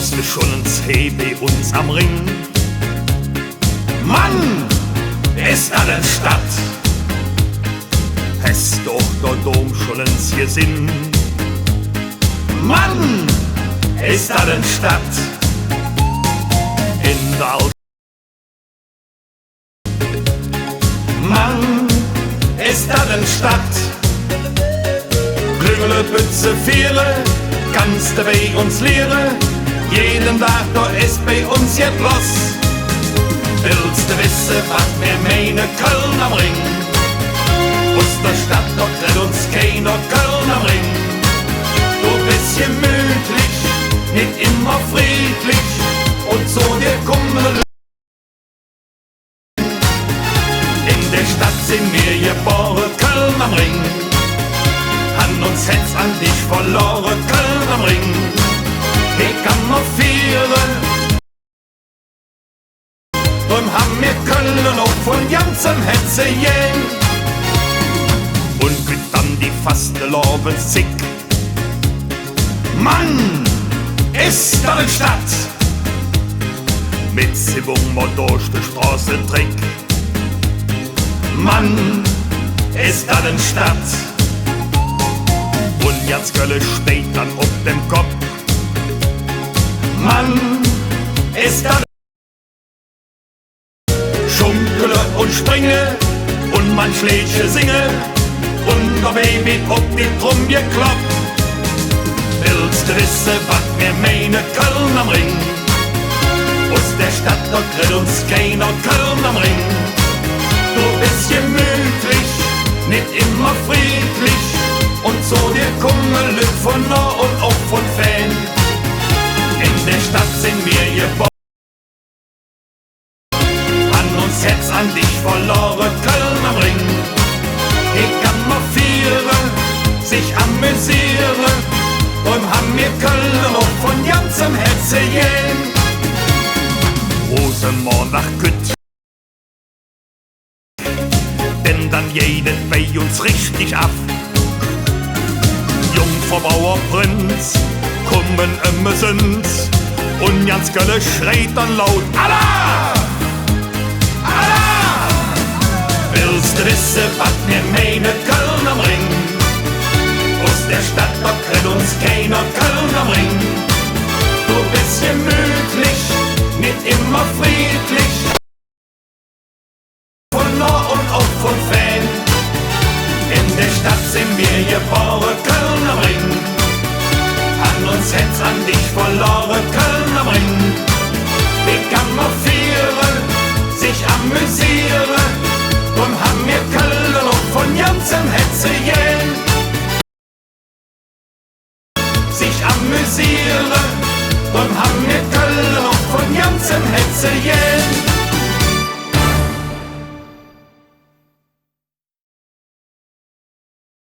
aus de Schullens hebe uns am Ring. Mann, ist da denn Stadt? Hast doch der Dom Schullens hier Sinn. Mann, ist da denn Stadt? In der Alt Mann, ist da denn Stadt? Klüngele, Bütze, Viere, kannst du bei uns lehren. Jeden Tag, da ist bei uns jetzt los. Willst du wissen, was wir meinen? Köln am Ring. Aus der Stadt, da tritt uns keiner. Köln am Ring. Du bist gemütlich, nicht immer friedlich. Und so dir Kummel. In der Stadt sind wir geboren. Köln am Ring. Han uns Herz an dich verloren. Köln am Ring. Ich kann noch vieren. Drum haben wir Köln auch von ganzem Hetze jähn. Und mit dann die faste Lorben zick. Mann, ist da eine Stadt? Mit Sibbung mal durch die Straße trick. Mann, ist da eine Stadt? Und jetzt Kölle steht dann auf dem Kopf. Mann, ist da Schunkele und Springe und man Schläge singe und der Baby ob die Trommel klopft. Willst du wissen, was wir meinen? Köln am Ring. Aus der Stadt, da tritt uns keiner. Köln am Ring. Du bist gemütlich, nicht immer friedlich und so dir Kummel von nah und auch von Fan. In der Stadt sind wir geboren. Herz an dich verloren, Köln am Ring. Ich kann mal vieren, sich amüsieren und haben mir Köln auch von ganzem Herzen jähn. Rosenmoor nach Gütt, denn dann jeden bei uns richtig ab. Jungfrau Prinz, kommen müssen und ganz Gölle schreit dann laut Allah! Willst du wissen, was wir meinen? Köln am Ring. Aus der Stadt, da tritt uns keiner. Köln am Ring. Du bist gemütlich, nicht immer friedlich. Von nah und auch von Fan. In der Stadt sind wir geboren. Köln am Ring. An uns Herz an dich verloren. Köln am Ring. Wir kamuffieren, sich amüsieren. Drum haben wir Köln auch von ganzem Hetze jähn. Sich amüsieren, drum haben wir Köln auch von ganzem Hetze jähn.